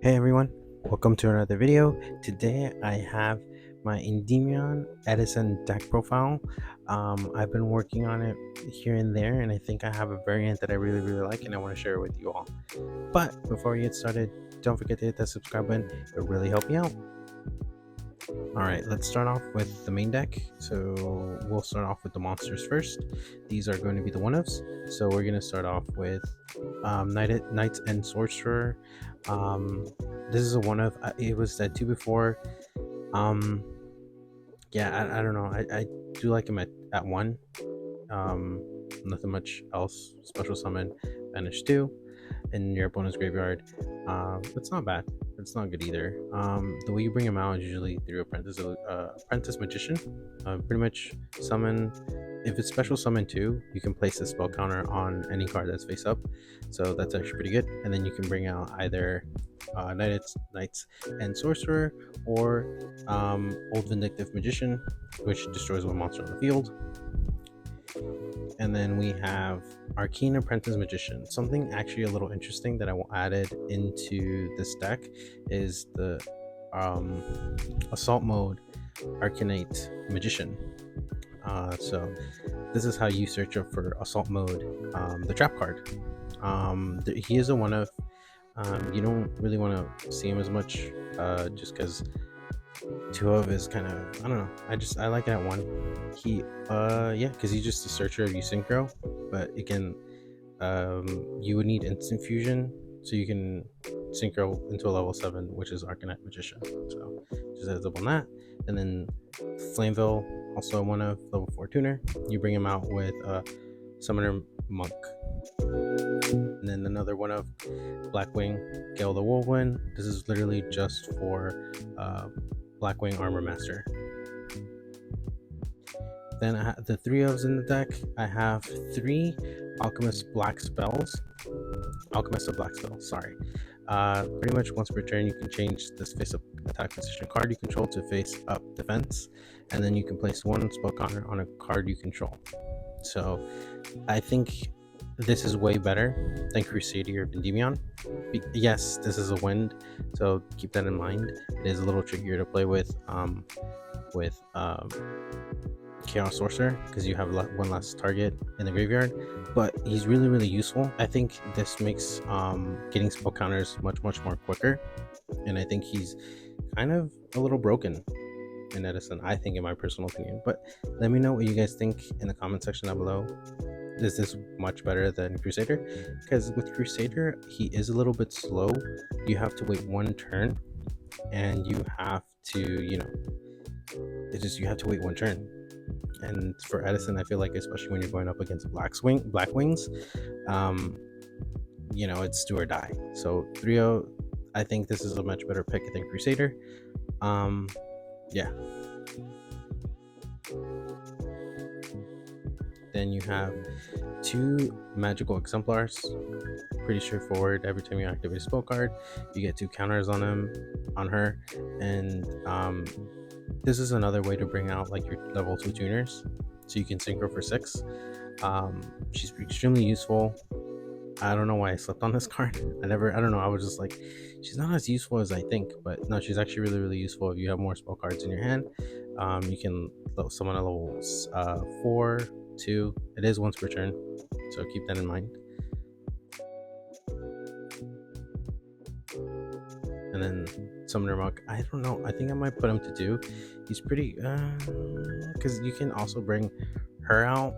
Hey everyone, welcome to another video. Today I have my Endymion Edison deck profile. I've been working on it here and there, and I think I have a variant that I really like, and I want to share it with you all. But before we get started, don't forget to hit that subscribe button. It'll really help me out. Alright, let's start off with the main deck. So we'll start off with the monsters first. These are going to be the one-ofs. So we're going to start off with Knights and Sorcerer. This is a one-of. It was at 2 before. Yeah, I don't know. I do like him at 1. Nothing much else. Special summon, banish 2 in your opponent's graveyard. It's not bad. It's not good either. The way you bring him out is usually through Apprentice Magician. Pretty much summon. If it's special summon 2, you can place a spell counter on any card that's face up. So that's actually pretty good. And then you can bring out either Knights and Sorcerer, or Old Vindictive Magician, which destroys one monster on the field. And then we have Arcane Apprentice Magician. Something actually a little interesting that I added into this deck is the Assault Mode Arcanate Magician. So this is how you search up for Assault Mode, the trap card. He is a one of. You don't really want to see him as much, just because 2 of is kind of, I don't know. I like it at 1. He because he's just a searcher of you synchro, but again, you would need instant fusion so you can synchro into a level 7, which is Arcanite Magician. So just heads up on that. And then Flameville, also one of level 4 tuner. You bring him out with Summoner Monk. And then another one of Blackwing, Gale the Whirlwind. This is literally just for Blackwing Armor Master. Then I have the 3 ofs in the deck. I have 3 Alchemist Black spells. Alchemist of Black spells, sorry. Pretty much once per turn, you can change this face up attack position card you control to face up defense, and then you can place 1 spell counter on a card you control. So I think this is way better than Crusader of Endymion. Yes, this is a wind, so keep that in mind. It is a little trickier to play with Chaos Sorcerer, because you have one less target in the graveyard, but he's really useful. I think this makes getting spell counters much more quicker, and I think he's kind of a little broken in Edison, I think, in my personal opinion. But let me know what you guys think in the comment section down below. Is this much better than Crusader? Because with Crusader, he is a little bit slow. You have to wait 1 turn, and you have to, you have to wait 1 turn. And for Edison, I feel like, especially when you're going up against Blackwings, it's do or die. So 3-0, I think this is a much better pick than Crusader. Yeah. Then you have 2 magical exemplars. Pretty straightforward. Every time you activate a spell card, you get 2 counters on her, and this is another way to bring out like your level 2 tuners, so you can synchro for 6. She's extremely useful. I don't know why I slept on this card. I don't know. I was just like, she's not as useful as I think, but no, she's actually really useful. If you have more spell cards in your hand, you can summon a level 4, 2. It is once per turn, so keep that in mind. And then Summoner Monk, I don't know. I think I might put him to 2. He's pretty, because you can also bring her out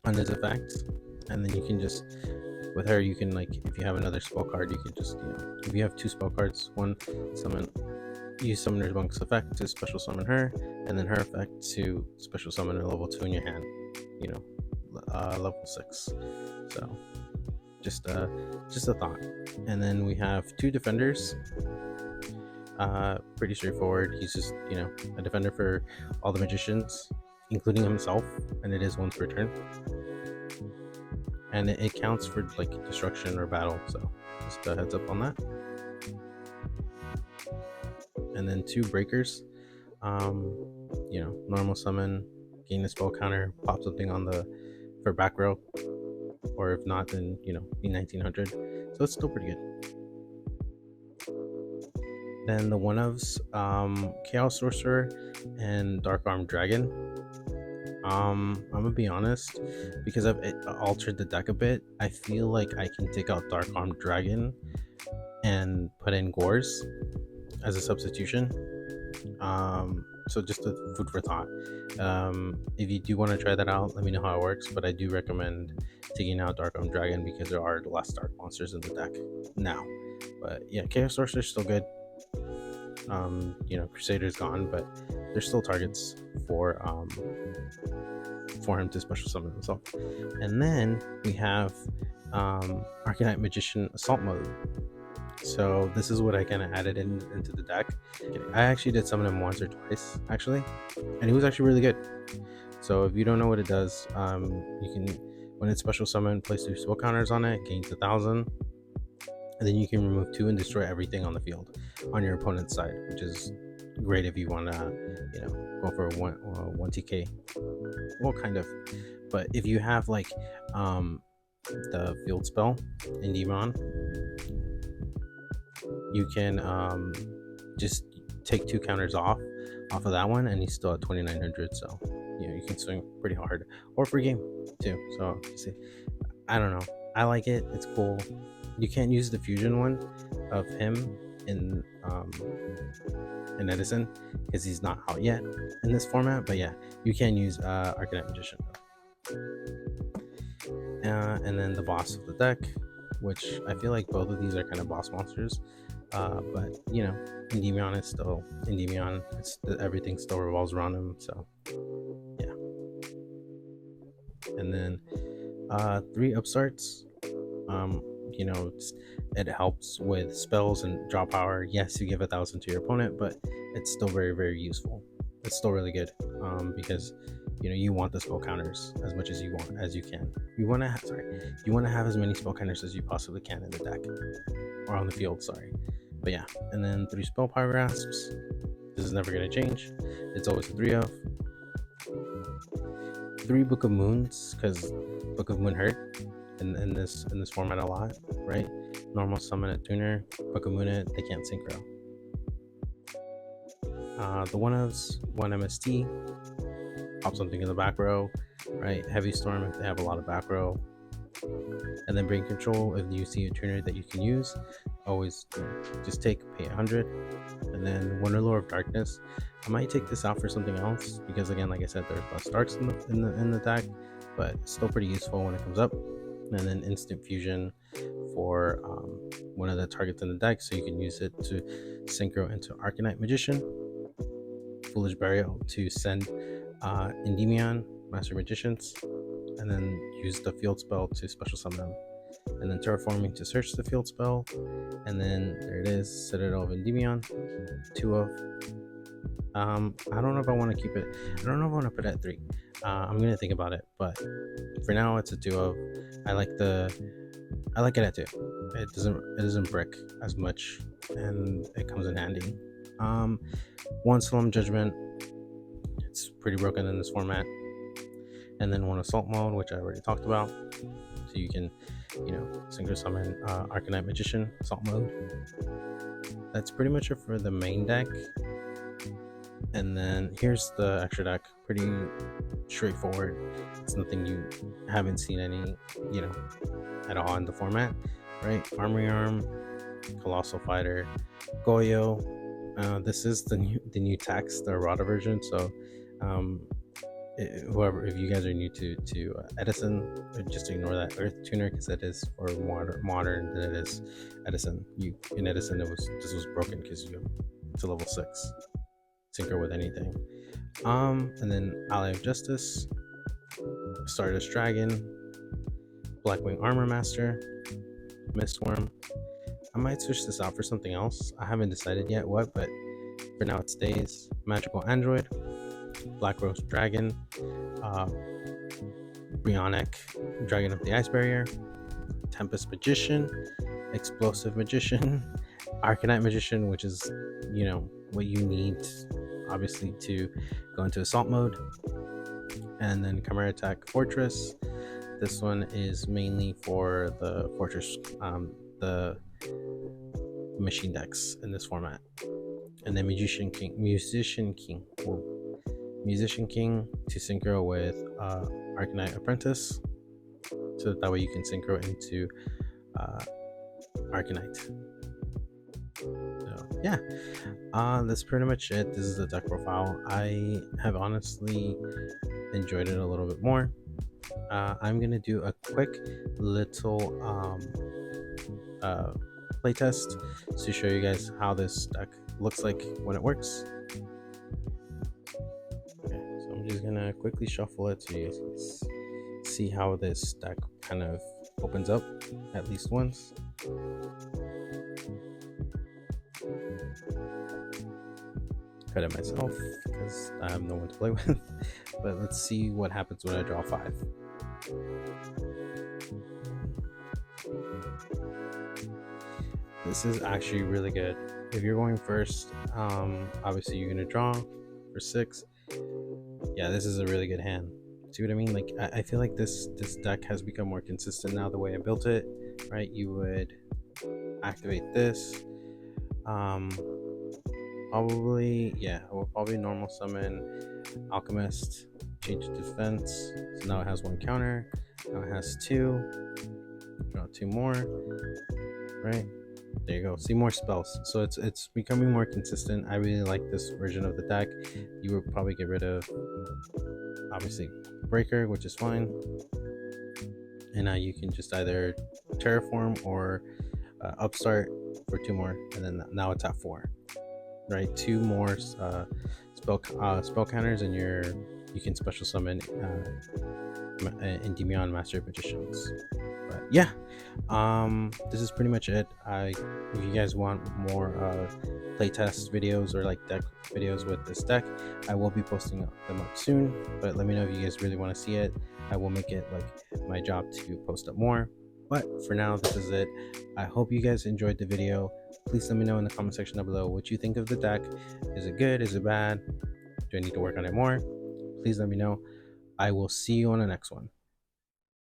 on this effect, and then you can just, with her, you can, like, if you have another spell card, you can just, if you have 2 spell cards, one summon, use Summoner Monk's effect to special summon her, and then her effect to special summon a level 2 in your hand, level 6. So just a thought. And then we have 2 defenders. Pretty straightforward. He's just, a defender for all the magicians, including himself, and it is once per turn. And it counts for like destruction or battle, so just a heads up on that. And then 2 breakers. Normal summon, gain a spell counter, pop something for back row, or if not, then be 1900. So it's still pretty good. Then the one ofs, Chaos Sorcerer and Dark Arm Dragon. I'm gonna be honest, because I've altered the deck a bit. I feel like I can take out Dark Arm Dragon and put in Gores as a substitution. So just a food for thought. If you do want to try that out, let me know how it works. But I do recommend taking out Dark Arm Dragon because there are less dark monsters in the deck now. But yeah, Chaos Sorcerer is still good. Crusader's gone, but there's still targets for him to special summon himself. And then we have Arcanite Magician Assault Mode. So this is what I kind of added into the deck. I actually did summon him once or twice, actually, and he was actually really good. So if you don't know what it does, you can, when it's special summon, place 2 spell counters on it, gains 1,000, and then you can remove 2 and destroy everything on the field on your opponent's side, which is great if you want to, go for a 1 TK. Well, kind of, but if you have like the field spell Endymion, you can just take 2 counters off of that one, and he's still at 2,900. So you can swing pretty hard, or free game too. So you see, I don't know. I like it. It's cool. You can't use the fusion one of him in Edison because he's not out yet in this format. But yeah, you can use Arcanite Magician. And then the boss of the deck, which I feel like both of these are kind of boss monsters. But Endymion is still Endymion. Everything still revolves around him. So yeah. And then 3 upstarts. It helps with spells and draw power. Yes, you give 1,000 to your opponent, but it's still very, very useful. It's still really good because you want the spell counters as much as you can. You want to have as many spell counters as you possibly can in the deck or on the field. Sorry, but yeah. And then 3 spell power grasps. This is never gonna change. It's always a 3 of. 3 Book of Moons, because Book of Moon hurt in this format a lot, right? Normal summon a tuner, Book of Moon it, they can't synchro. The one ofs, 1 MST, pop something in the back row, right? Heavy Storm if they have a lot of back row. And then Brain Control, if you see a tuner that you can use, always just pay 100. And then Wonderlore of Darkness, I might take this out for something else because, again, like I said, there's less darks in the deck, but it's still pretty useful when it comes up. And then Instant Fusion for one of the targets in the deck, so you can use it to synchro into Arcanite Magician. Foolish Burial to send Endymion, Master Magicians, and then use the field spell to special summon them. And then Terraforming to search the field spell. And then there it is, Citadel of Endymion, 2 of. I don't know if I want to keep it. I don't know if I want to put it at 3. I'm gonna think about it, but for now it's a 2 of. I like it at 2. It doesn't brick as much, and it comes in handy. 1 Solemn Judgment. It's pretty broken in this format. And then 1 Assault Mode, which I already talked about. So you can, synchro summon Arcanite Magician Assault Mode. That's pretty much it for the main deck. And then here's the extra deck. Pretty straightforward. It's nothing you haven't seen any, at all in the format, right? Armory Arm, Colossal Fighter, Goyo. This is the new tax, the errata version. So, if you guys are new to Edison, just ignore that Earth tuner because it is for more modern than it is Edison. In Edison, this was broken because it's a level 6. Synchro with anything. And then Ally of Justice, Stardust Dragon, Blackwing Armor Master, Mistworm. I might switch this out for something else. I haven't decided yet what, but for now it stays. Magical Android, Black Rose Dragon, Brionic, Dragon of the Ice Barrier, Tempest Magician, Explosive Magician, Arcanite Magician, which is, what you need, obviously, to go into Assault Mode. And then Chimera Attack Fortress. This one is mainly for the Fortress, the machine decks in this format. and then Musician King to synchro with Arcanite Apprentice, so that way you can synchro into uh, Arcanite. So yeah, that's pretty much it. This is the deck profile. I have honestly enjoyed it a little bit more. I'm gonna do a quick little playtest to show you guys how this deck looks like when it works. Okay, so I'm just gonna quickly shuffle it so you guys can see how this deck kind of opens up at least once. Cut it myself because I have no one to play with. But let's see what happens when I draw 5. This is actually really good. If you're going first, obviously you're gonna draw for 6. Yeah, this is a really good hand. See what I mean? Like I feel like this deck has become more consistent now the way I built it. Right? You would activate this. Probably, yeah, I will probably normal summon Alchemist, change defense. So now it has 1 counter. Now it has 2. Draw 2 more. Right? There you go. See more spells. So it's becoming more consistent. I really like this version of the deck. You would probably get rid of obviously Breaker, which is fine. And now you can just either Terraform or Upstart for 2 more, and then now it's at 4. Right, 2 more spell counters, and you can special summon Endymion Master Magicians. But yeah, this is pretty much it. If you guys want more playtest videos or like deck videos with this deck, I will be posting them up soon. But let me know if you guys really want to see it. I will make it like my job to post up more. But for now, this is it. I hope you guys enjoyed the video. Please let me know in the comment section down below what you think of the deck. Is it good? Is it bad? Do I need to work on it more? Please let me know. I will see you on the next one.